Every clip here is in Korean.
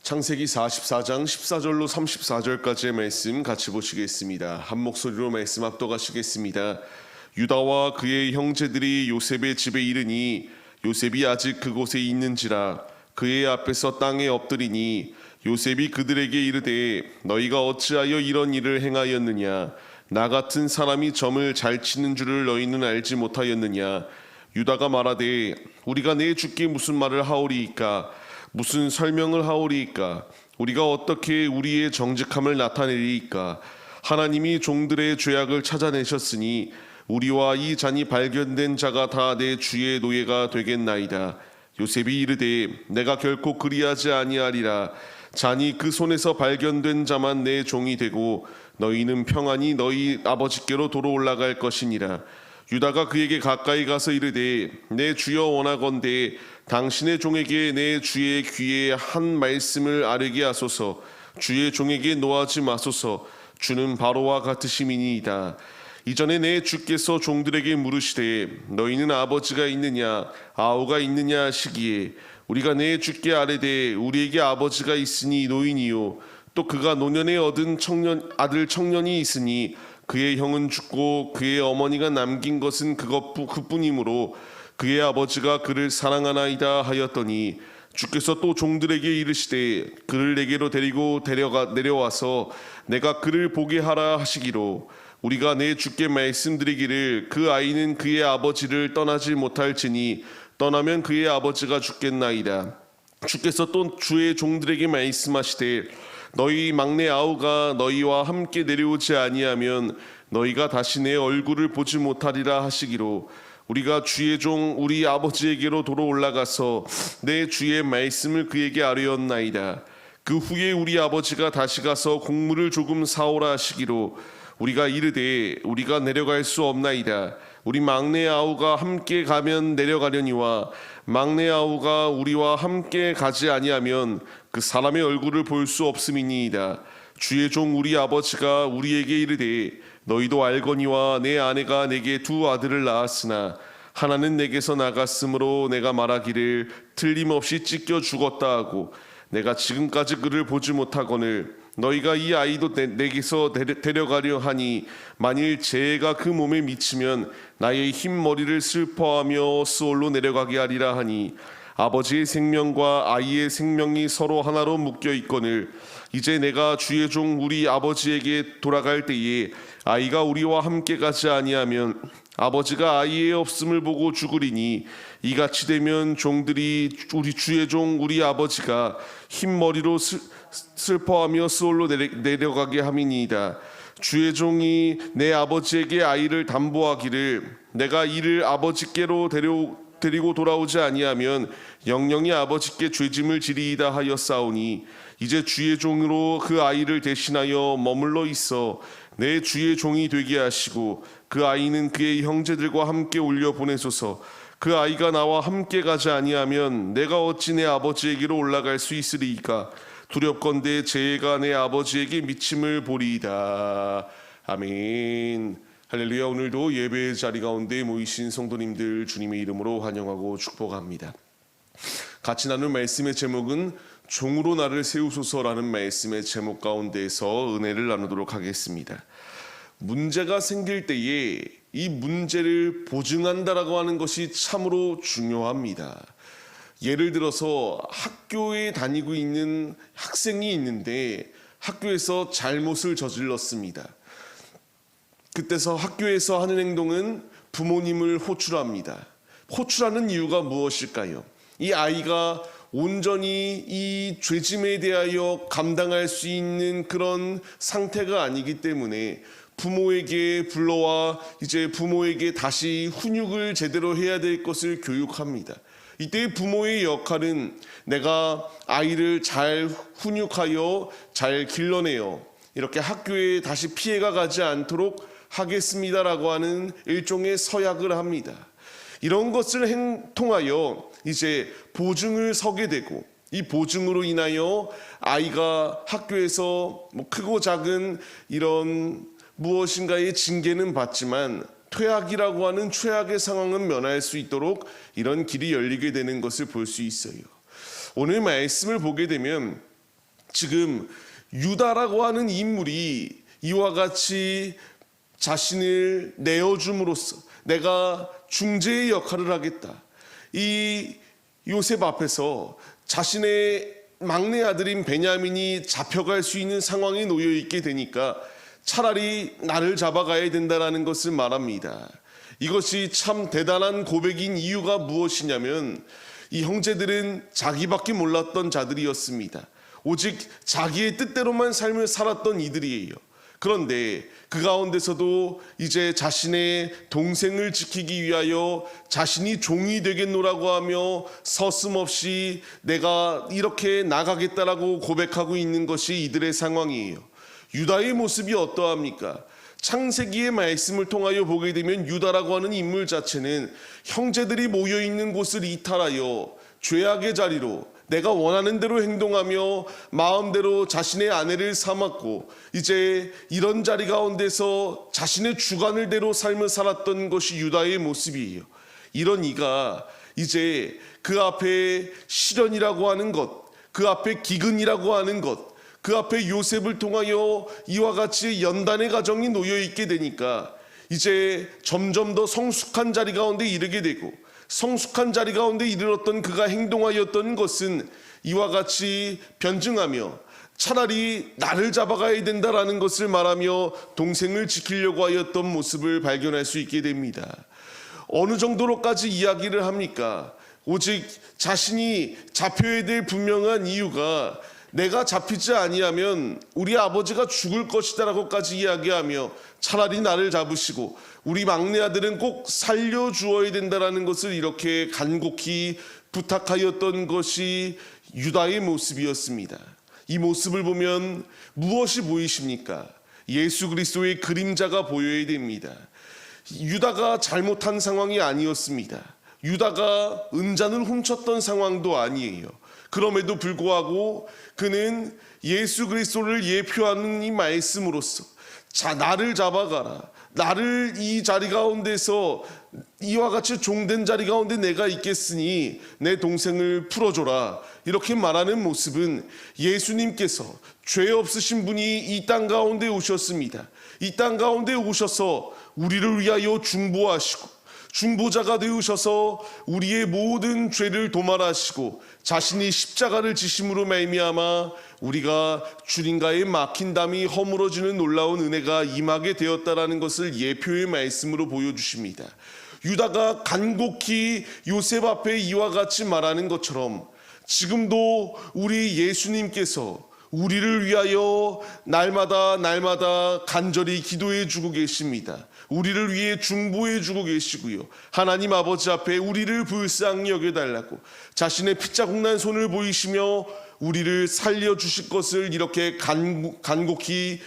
창세기 44장 14절로 34절까지의 말씀 같이 보시겠습니다. 한 목소리로 말씀 압독하시겠습니다. 유다와 그의 형제들이 요셉의 집에 이르니 요셉이 아직 그곳에 있는지라 그의 앞에서 땅에 엎드리니 요셉이 그들에게 이르되 너희가 어찌하여 이런 일을 행하였느냐 나 같은 사람이 점을 잘 치는 줄을 너희는 알지 못하였느냐. 유다가 말하되 우리가 내 주께 무슨 말을 하오리이까 무슨 설명을 하오리이까 우리가 어떻게 우리의 정직함을 나타내리이까. 하나님이 종들의 죄악을 찾아내셨으니 우리와 이 잔이 발견된 자가 다 내 주의 노예가 되겠나이다. 요셉이 이르되 내가 결코 그리하지 아니하리라. 잔이 그 손에서 발견된 자만 내 종이 되고 너희는 평안히 너희 아버지께로 도로 올라갈 것이니라. 유다가 그에게 가까이 가서 이르되 내 주여 원하건대 당신의 종에게 내 주의 귀에 한 말씀을 아뢰게 하소서. 주의 종에게 노하지 마소서. 주는 바로와 같으심이니이다. 이전에 내 주께서 종들에게 물으시되 너희는 아버지가 있느냐 아우가 있느냐 하시기에 우리가 내 주께 아뢰되 우리에게 아버지가 있으니 노인이요 또 그가 노년에 얻은 아들 청년이 있으니 그의 형은 죽고 그의 어머니가 남긴 것은 그뿐이므로 그의 아버지가 그를 사랑하나이다 하였더니 주께서 또 종들에게 이르시되 그를 내게로 데리고 내려와서 내가 그를 보게 하라 하시기로 우리가 내 주께 말씀드리기를 그 아이는 그의 아버지를 떠나지 못할지니 떠나면 그의 아버지가 죽겠나이다. 주께서 또 주의 종들에게 말씀하시되 너희 막내 아우가 너희와 함께 내려오지 아니하면 너희가 다시 내 얼굴을 보지 못하리라 하시기로 우리가 주의 종 우리 아버지에게로 도로 올라가서 내 주의 말씀을 그에게 아뢰었나이다. 그 후에 우리 아버지가 다시 가서 곡물을 조금 사오라 하시기로 우리가 이르되 우리가 내려갈 수 없나이다. 우리 막내 아우가 함께 가면 내려가려니와 막내 아우가 우리와 함께 가지 아니하면 그 사람의 얼굴을 볼 수 없음이니이다. 주의 종 우리 아버지가 우리에게 이르되 너희도 알거니와 내 아내가 내게 두 아들을 낳았으나 하나는 내게서 나갔으므로 내가 말하기를 틀림없이 찢겨 죽었다 하고 내가 지금까지 그를 보지 못하거늘 너희가 이 아이도 내게서 데려가려 하니 만일 재해가 그 몸에 미치면 나의 흰 머리를 슬퍼하며 스올로 내려가게 하리라 하니 아버지의 생명과 아이의 생명이 서로 하나로 묶여 있거늘 이제 내가 주의 종 우리 아버지에게 돌아갈 때에 아이가 우리와 함께 가지 아니하면 아버지가 아이의 없음을 보고 죽으리니 이같이 되면 종들이 우리 주의 종 우리 아버지가 흰 머리로 슬퍼하며 스올로 내려가게 함이니이다. 주의 종이 내 아버지에게 아이를 담보하기를 내가 이를 아버지께로 데리고 돌아오지 아니하면 영영이 아버지께 죄짐을 지리이다 하였사오니 이제 주의 종으로 그 아이를 대신하여 머물러 있어 내 주의 종이 되게 하시고 그 아이는 그의 형제들과 함께 올려 보내소서. 그 아이가 나와 함께 가지 아니하면 내가 어찌 내 아버지에게로 올라갈 수 있으리이까. 두렵건대 재해가 내 아버지에게 미침을 보리이다. 아멘. 할렐루야. 오늘도 예배의 자리 가운데 모이신 성도님들 주님의 이름으로 환영하고 축복합니다. 같이 나눌 말씀의 제목은 종으로 나를 세우소서라는 말씀의 제목 가운데서 은혜를 나누도록 하겠습니다. 문제가 생길 때에 이 문제를 보증한다라고 하는 것이 참으로 중요합니다. 예를 들어서 학교에 다니고 있는 학생이 있는데 학교에서 잘못을 저질렀습니다. 그때서 학교에서 하는 행동은 부모님을 호출합니다. 호출하는 이유가 무엇일까요? 이 아이가 온전히 이 죄짐에 대하여 감당할 수 있는 그런 상태가 아니기 때문에 부모에게 불러와 이제 부모에게 다시 훈육을 제대로 해야 될 것을 교육합니다. 이때 부모의 역할은 내가 아이를 잘 훈육하여 잘 길러내어 이렇게 학교에 다시 피해가 가지 않도록 하겠습니다라고 하는 일종의 서약을 합니다. 이런 것을 통하여 이제 보증을 서게 되고 이 보증으로 인하여 아이가 학교에서 크고 작은 이런 무엇인가의 징계는 받지만 퇴학이라고 하는 최악의 상황은 면할 수 있도록 이런 길이 열리게 되는 것을 볼 수 있어요. 오늘 말씀을 보게 되면 지금 유다라고 하는 인물이 이와 같이 자신을 내어줌으로써 내가 중재의 역할을 하겠다. 이 요셉 앞에서 자신의 막내 아들인 베냐민이 잡혀갈 수 있는 상황에 놓여 있게 되니까 차라리 나를 잡아가야 된다라는 것을 말합니다. 이것이 참 대단한 고백인 이유가 무엇이냐면 이 형제들은 자기밖에 몰랐던 자들이었습니다. 오직 자기의 뜻대로만 삶을 살았던 이들이에요. 그런데 그 가운데서도 이제 자신의 동생을 지키기 위하여 자신이 종이 되겠노라고 하며 서슴없이 내가 이렇게 나가겠다라고 고백하고 있는 것이 이들의 상황이에요. 유다의 모습이 어떠합니까? 창세기의 말씀을 통하여 보게 되면 유다라고 하는 인물 자체는 형제들이 모여있는 곳을 이탈하여 죄악의 자리로 내가 원하는 대로 행동하며 마음대로 자신의 아내를 삼았고 이제 이런 자리 가운데서 자신의 주관을 대로 삶을 살았던 것이 유다의 모습이에요. 이런 이가 이제 그 앞에 시련이라고 하는 것, 그 앞에 기근이라고 하는 것, 그 앞에 요셉을 통하여 이와 같이 연단의 가정이 놓여 있게 되니까 이제 점점 더 성숙한 자리 가운데 이르게 되고 성숙한 자리 가운데 이르렀던 그가 행동하였던 것은 이와 같이 변증하며 차라리 나를 잡아가야 된다라는 것을 말하며 동생을 지키려고 하였던 모습을 발견할 수 있게 됩니다. 어느 정도로까지 이야기를 합니까? 오직 자신이 잡혀야 될 분명한 이유가 내가 잡히지 아니하면 우리 아버지가 죽을 것이다라고까지 이야기하며 차라리 나를 잡으시고 우리 막내 아들은 꼭 살려주어야 된다라는 것을 이렇게 간곡히 부탁하였던 것이 유다의 모습이었습니다. 이 모습을 보면 무엇이 보이십니까? 예수 그리스도의 그림자가 보여야 됩니다. 유다가 잘못한 상황이 아니었습니다. 유다가 은잔을 훔쳤던 상황도 아니에요. 그럼에도 불구하고 그는 예수 그리스도를 예표하는 이 말씀으로써 자 나를 잡아가라. 나를 이 자리 가운데서 이와 같이 종된 자리 가운데 내가 있겠으니 내 동생을 풀어줘라. 이렇게 말하는 모습은 예수님께서 죄 없으신 분이 이 땅 가운데 오셨습니다. 이 땅 가운데 오셔서 우리를 위하여 중보하시고 중보자가 되우셔서 우리의 모든 죄를 도말하시고 자신이 십자가를 지심으로 말미암아 우리가 주님과의 막힌 담이 허물어지는 놀라운 은혜가 임하게 되었다라는 것을 예표의 말씀으로 보여주십니다. 유다가 간곡히 요셉 앞에 이와 같이 말하는 것처럼 지금도 우리 예수님께서 우리를 위하여 날마다 간절히 기도해 주고 계십니다. 우리를 위해 중보해 주고 계시고요. 하나님 아버지 앞에 우리를 불쌍히 여겨달라고 자신의 핏자국 난 손을 보이시며 우리를 살려주실 것을 이렇게 간곡히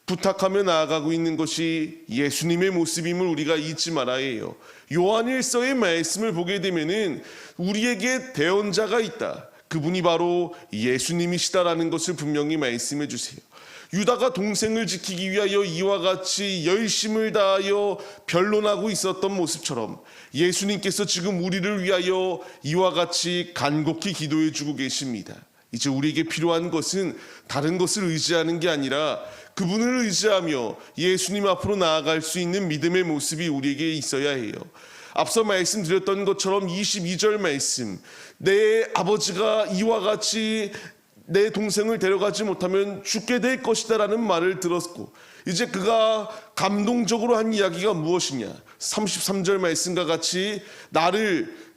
부탁하며 나아가고 있는 것이 예수님의 모습임을 우리가 잊지 말아야 해요. 요한일서의 말씀을 보게 되면은 우리에게 대언자가 있다. 그분이 바로 예수님이시다라는 것을 분명히 말씀해 주세요. 유다가 동생을 지키기 위하여 이와 같이 열심을 다하여 변론하고 있었던 모습처럼 예수님께서 지금 우리를 위하여 이와 같이 간곡히 기도해 주고 계십니다. 이제 우리에게 필요한 것은 다른 것을 의지하는 게 아니라 그분을 의지하며 예수님 앞으로 나아갈 수 있는 믿음의 모습이 우리에게 있어야 해요. 앞서 말씀드렸던 것처럼 22절 말씀, 내 아버지가 이와 같이 내 동생을 데려가지 못하면 죽게 될 것이다라는 말을 들었고 이제 그가 감동적으로 한 이야기가 무엇이냐, 33절 말씀과 같이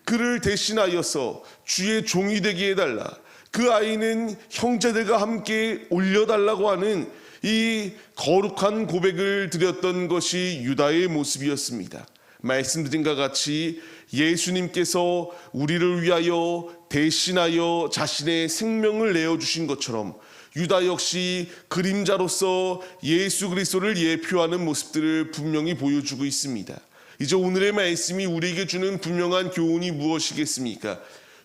그를 대신하여서 주의 종이 되게 해달라, 그 아이는 형제들과 함께 올려달라고 하는 이 거룩한 고백을 드렸던 것이 유다의 모습이었습니다. 말씀드린 것 같이 예수님께서 우리를 위하여 대신하여 자신의 생명을 내어주신 것처럼 유다 역시 그림자로서 예수 그리스도를 예표하는 모습들을 분명히 보여주고 있습니다. 이제 오늘의 말씀이 우리에게 주는 분명한 교훈이 무엇이겠습니까?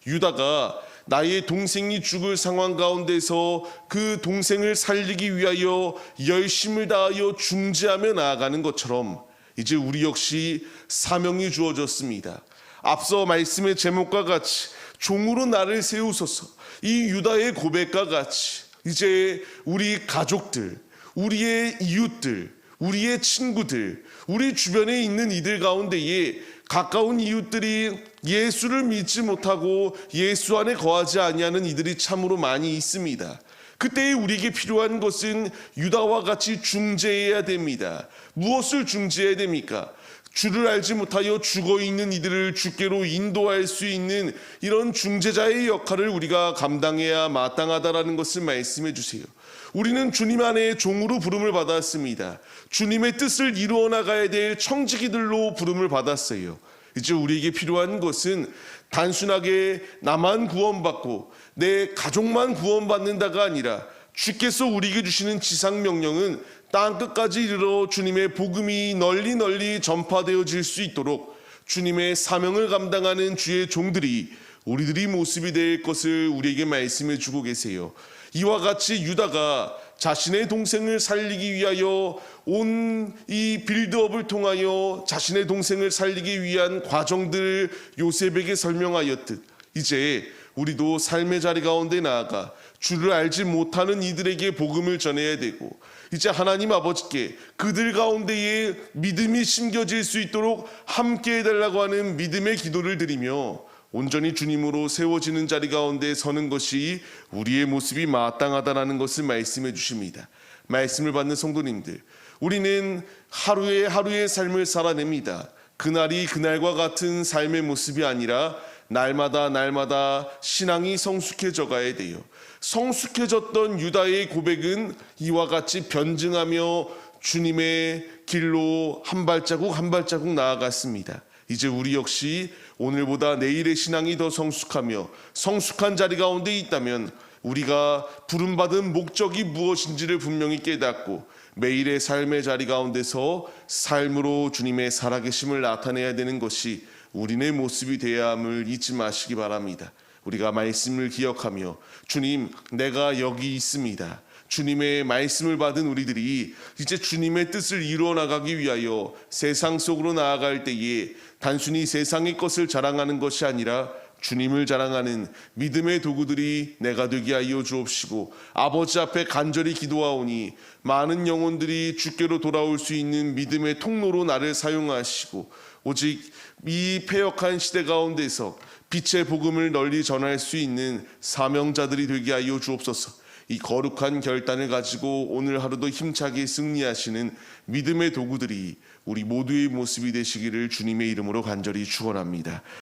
유다가 나의 동생이 죽을 상황 가운데서 그 동생을 살리기 위하여 열심을 다하여 중재하며 나아가는 것처럼 이제 우리 역시 사명이 주어졌습니다. 앞서 말씀의 제목과 같이 종으로 나를 세우소서, 이 유다의 고백과 같이 이제 우리 가족들, 우리의 이웃들, 우리의 친구들, 우리 주변에 있는 이들 가운데에 가까운 이웃들이 예수를 믿지 못하고 예수 안에 거하지 아니하는 이들이 참으로 많이 있습니다. 그때 우리에게 필요한 것은 유다와 같이 중재해야 됩니다. 무엇을 중재해야 됩니까? 주를 알지 못하여 죽어있는 이들을 주께로 인도할 수 있는 이런 중재자의 역할을 우리가 감당해야 마땅하다라는 것을 말씀해 주세요. 우리는 주님 안에 종으로 부름을 받았습니다. 주님의 뜻을 이루어 나가야 될 청지기들로 부름을 받았어요. 이제 우리에게 필요한 것은 단순하게 나만 구원받고 내 가족만 구원받는다가 아니라 주께서 우리에게 주시는 지상 명령은 땅끝까지 이르러 주님의 복음이 널리 전파되어질 수 있도록 주님의 사명을 감당하는 주의 종들이 우리들이 모습이 될 것을 우리에게 말씀해 주고 계세요. 이와 같이 유다가 자신의 동생을 살리기 위하여 온 이 빌드업을 통하여 자신의 동생을 살리기 위한 과정들을 요셉에게 설명하였듯 이제 우리도 삶의 자리 가운데 나아가 주를 알지 못하는 이들에게 복음을 전해야 되고 이제 하나님 아버지께 그들 가운데에 믿음이 심겨질 수 있도록 함께 해달라고 하는 믿음의 기도를 드리며 온전히 주님으로 세워지는 자리 가운데 서는 것이 우리의 모습이 마땅하다라는 것을 말씀해 주십니다. 말씀을 받는 성도님들, 우리는 하루의 삶을 살아냅니다. 그날이 그날과 같은 삶의 모습이 아니라 날마다 신앙이 성숙해져 가야 돼요. 성숙해졌던 유다의 고백은 이와 같이 변증하며 주님의 길로 한 발자국 나아갔습니다. 이제 우리 역시 오늘보다 내일의 신앙이 더 성숙하며 성숙한 자리 가운데 있다면 우리가 부름받은 목적이 무엇인지를 분명히 깨닫고 매일의 삶의 자리 가운데서 삶으로 주님의 살아계심을 나타내야 되는 것이 우리의 모습이 되어야 함을 잊지 마시기 바랍니다. 우리가 말씀을 기억하며 주님, 내가 여기 있습니다. 주님의 말씀을 받은 우리들이 이제 주님의 뜻을 이루어 나가기 위하여 세상 속으로 나아갈 때에 단순히 세상의 것을 자랑하는 것이 아니라 주님을 자랑하는 믿음의 도구들이 내가 되게 하여 주옵시고 아버지 앞에 간절히 기도하오니 많은 영혼들이 주께로 돌아올 수 있는 믿음의 통로로 나를 사용하시고 오직 이 패역한 시대 가운데서 빛의 복음을 널리 전할 수 있는 사명자들이 되게 하여 주옵소서. 이 거룩한 결단을 가지고 오늘 하루도 힘차게 승리하시는 믿음의 도구들이 우리 모두의 모습이 되시기를 주님의 이름으로 간절히 축원합니다.